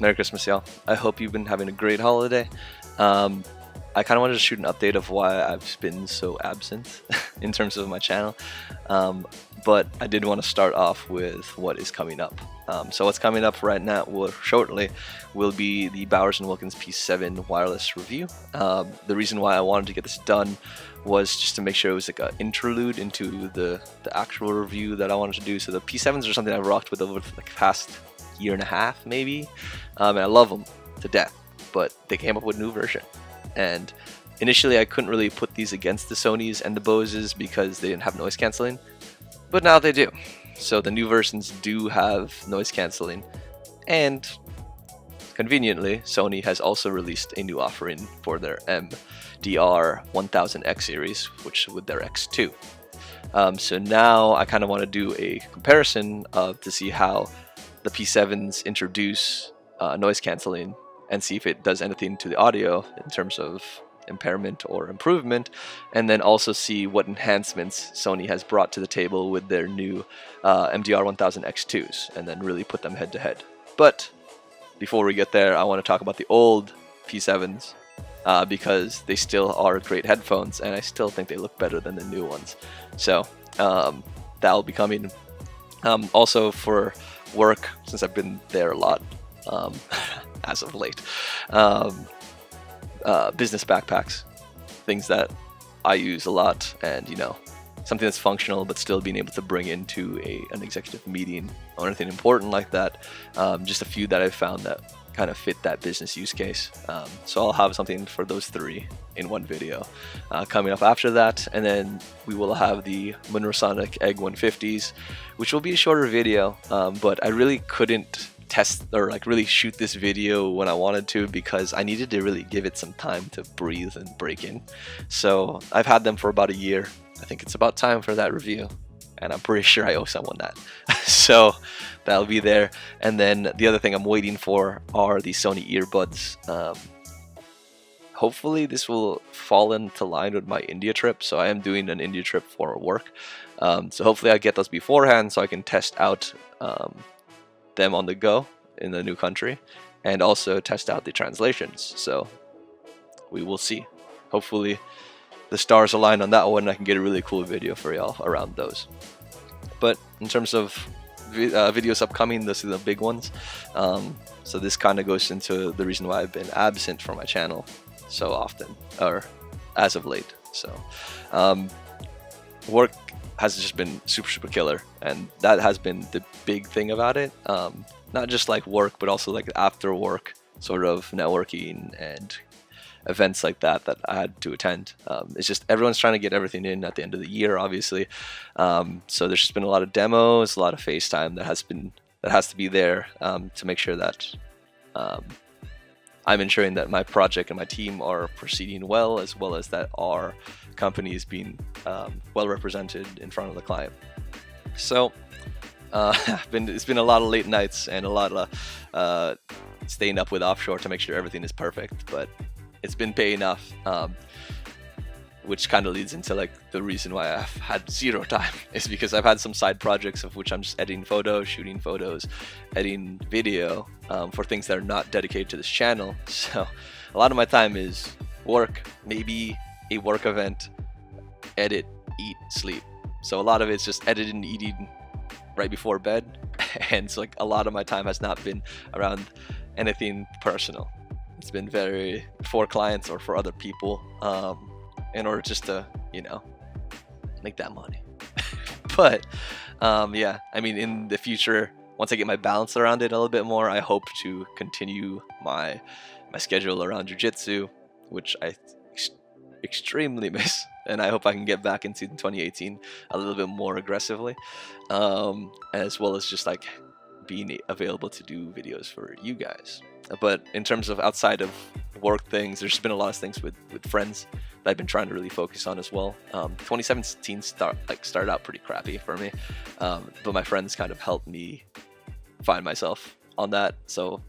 Merry Christmas, y'all. I hope you've been having a great holiday. I kind of wanted to shoot an update of why I've been so absent in terms of my channel. But I did want to start off with what is coming up. So what's coming up right now, shortly, will be the Bowers & Wilkins P7 wireless review. The reason why I wanted to get this done was just to make sure it was like an interlude into the actual review that I wanted to do. So the P7s are something I've rocked with over the past year and a half, maybe, and I love them to death. But they came up with a new version, and initially I couldn't really put these against the Sonys and the Boses because they didn't have noise cancelling, but now they do. So the new versions do have noise cancelling, and conveniently Sony has also released a new offering for their MDR 1000X series, which with their X2. So now I kind of want to do a comparison to see how the P7s introduce noise cancelling and see if it does anything to the audio in terms of impairment or improvement, and then also see what enhancements Sony has brought to the table with their new MDR 1000 X2s, and then really put them head to head. But before we get there, I want to talk about the old P7s because they still are great headphones, and I still think they look better than the new ones. So that'll be coming. Also for work, since I've been there a lot as of late, business backpacks, things that I use a lot, and something that's functional but still being able to bring into an executive meeting or anything important like that. Just a few that I've found that kind of fit that business use case. So I'll have something for those three in one video coming up after that, and then we will have the Monrosonic Egg 150s, which will be a shorter video, but I really couldn't test or really shoot this video when I wanted to because I needed to really give it some time to breathe and break in. So I've had them for about a year. I think it's about time for that review, and I'm pretty sure I owe someone that. So that'll be there. And then the other thing I'm waiting for are the Sony earbuds. Hopefully this will fall into line with my India trip. So I am doing an India trip for work. So hopefully I get those beforehand so I can test out them on the go in the new country, and also test out the translations. So we will see. Hopefully the stars align on that one and I can get a really cool video for y'all around those. But in terms of videos upcoming, those are the big ones. So this kind of goes into the reason why I've been absent from my channel so often, or as of late. So work has just been super killer, and that has been the big thing about it. Not just like work, but also like after work sort of networking and events like that I had to attend. It's just everyone's trying to get everything in at the end of the year, obviously. So there's just been a lot of demos, a lot of FaceTime that has to be there to make sure that I'm ensuring that my project and my team are proceeding well as that our company is being well represented in front of the client. So it's been a lot of late nights and a lot of staying up with offshore to make sure everything is perfect, but it's been paying off, which kind of leads into the reason why I've had zero time is because I've had some side projects of which I'm just editing photos, shooting photos, editing video for things that are not dedicated to this channel. So a lot of my time is work, maybe a work event, edit, eat, sleep. So a lot of it's just editing and eating right before bed, and so a lot of my time has not been around anything personal. It's been very for clients or for other people, in order just to make that money. But yeah, I mean, in the future, once I get my balance around it a little bit more, I hope to continue my schedule around jiu-jitsu, which I extremely miss, and I hope I can get back into 2018 a little bit more aggressively, as well as just being available to do videos for you guys. But in terms of outside of work things, there's been a lot of things with friends that I've been trying to really focus on as well. 2017 started out pretty crappy for me, but my friends kind of helped me find myself on that. So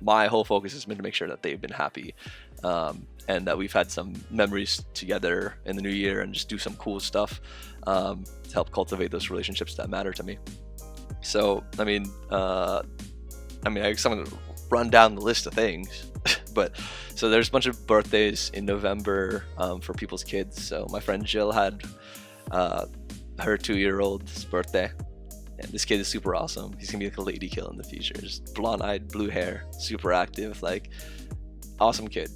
my whole focus has been to make sure that they've been happy and that we've had some memories together in the new year and just do some cool stuff to help cultivate those relationships that matter to me. So I guess I'm gonna run down the list of things. But so there's a bunch of birthdays in November for people's kids. So my friend Jill had her 2-year-old's birthday, and this kid is super awesome. He's gonna be like a lady kill in the future, just blonde-eyed, blue hair, super active, like awesome kid.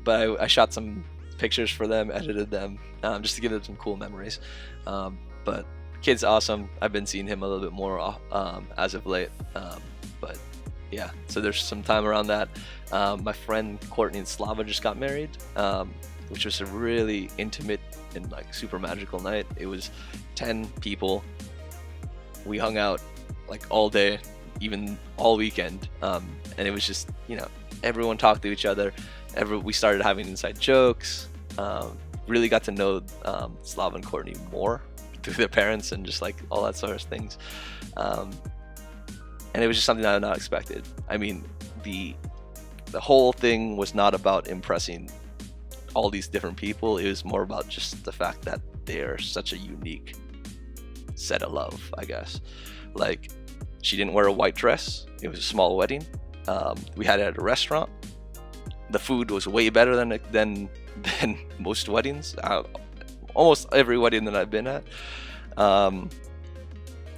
But I shot some pictures for them, edited them, just to give them some cool memories. But kid's awesome. I've been seeing him a little bit more as of late. But yeah, so there's some time around that. My friend Courtney and Slava just got married, which was a really intimate and like super magical night. It was 10 people. We hung out like all day, even all weekend, and it was just, everyone talked to each other. We started having inside jokes. Really got to know Slava and Courtney more through their parents and just like all that sort of things. And it was just something that I had not expected. I mean, the whole thing was not about impressing all these different people. It was more about just the fact that they're such a unique set of love, I guess. Like, she didn't wear a white dress. It was a small wedding. We had it at a restaurant. The food was way better than most weddings. Almost every wedding that I've been at.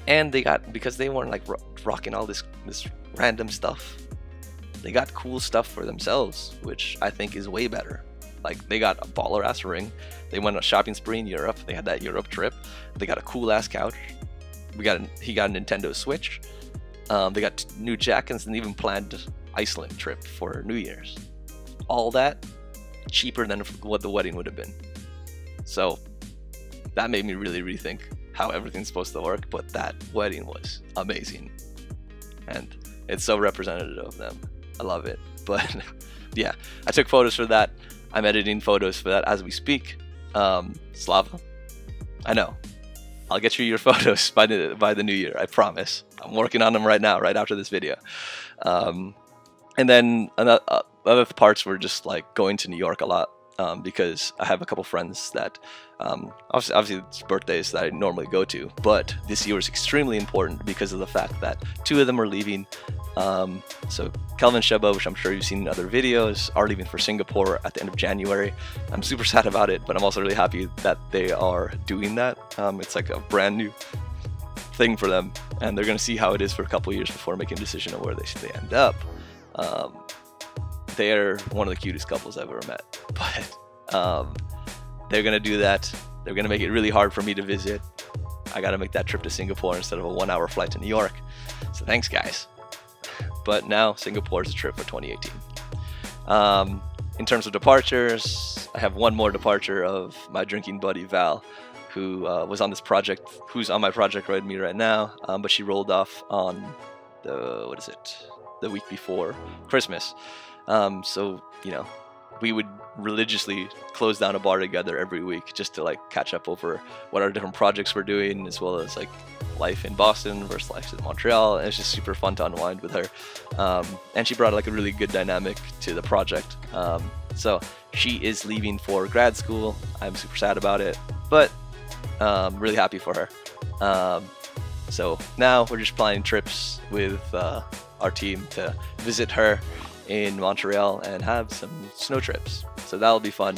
And because they weren't like rocking all this random stuff, they got cool stuff for themselves, which I think is way better. Like, they got a baller ass ring. They went on a shopping spree in Europe. They had that Europe trip. They got a cool ass couch. He got a Nintendo Switch. They got new jackets and even planned Iceland trip for New Year's. All that cheaper than what the wedding would have been. So that made me really rethink how everything's supposed to work. But that wedding was amazing, and it's so representative of them. I love it. But yeah, I took photos for that. I'm editing photos for that as we speak. Slava, I know, I'll get you your photos by the new year. I promise. I'm working on them right now, right after this video. And then other parts were just like going to New York a lot, because I have a couple friends that obviously it's birthdays that I normally go to, but this year was extremely important because of the fact that 2 of them are leaving. So Kelvin and Sheba, which I'm sure you've seen in other videos, are leaving for Singapore at the end of January. I'm super sad about it, but I'm also really happy that they are doing that. It's like a brand new thing for them, and they're going to see how it is for a couple years before making a decision on where they end up. They're one of the cutest couples I've ever met, but they're going to do that. They're going to make it really hard for me to visit. I got to make that trip to Singapore instead of a 1-hour flight to New York. So thanks, guys. But now Singapore is a trip for 2018. In terms of departures, I have one more departure of my drinking buddy Val, who was on this project, who's on my project with me right now, but she rolled off on the week before Christmas. So, we would religiously close down a bar together every week just to like catch up over what our different projects we're doing, as well as like life in Boston versus life in Montreal. And it's just super fun to unwind with her. And she brought like a really good dynamic to the project. So she is leaving for grad school. I'm super sad about it, but really happy for her. So now we're just planning trips with our team to visit her in Montreal and have some snow trips. So that'll be fun,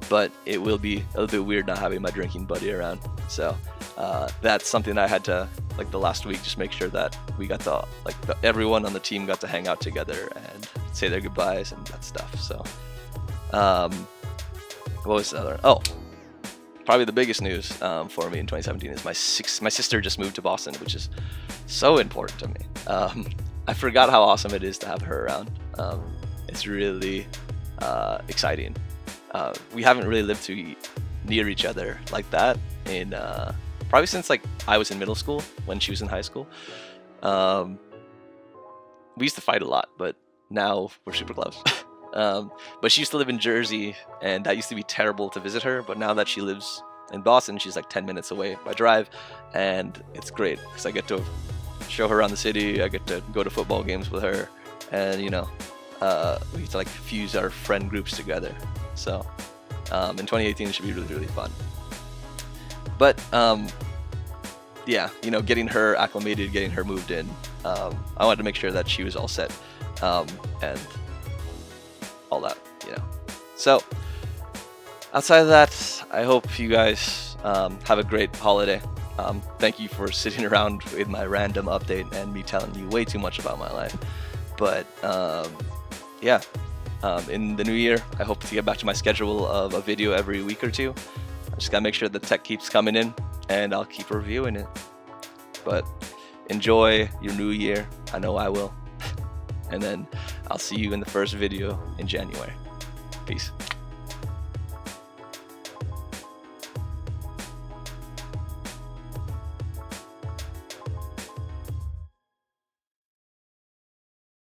but it will be a little bit weird not having my drinking buddy around. So that's something I had to, like, the last week, just make sure that we got to, like, everyone on the team got to hang out together and say their goodbyes and that stuff. So what was the other? Oh, probably the biggest news for me in 2017 is my sister just moved to Boston, which is so important to me. I forgot how awesome it is to have her around. It's really exciting. We haven't really lived near each other like that in probably since like I was in middle school when she was in high school. We used to fight a lot, but now we're super close. But she used to live in Jersey, and that used to be terrible to visit her. But now that she lives in Boston, she's like 10 minutes away by drive, and it's great because I get to show her around the city. I get to go to football games with her, and we get to like fuse our friend groups together. So in 2018 it should be really fun. But yeah, you know, getting her acclimated, getting her moved in, I wanted to make sure that she was all set, and all that, you know. So outside of that, I hope you guys have a great holiday. Thank you for sitting around with my random update and me telling you way too much about my life. But yeah, in the new year, I hope to get back to my schedule of a video every week or two. I just gotta make sure the tech keeps coming in, and I'll keep reviewing it. But enjoy your new year. I know I will. And then I'll see you in the first video in January. Peace.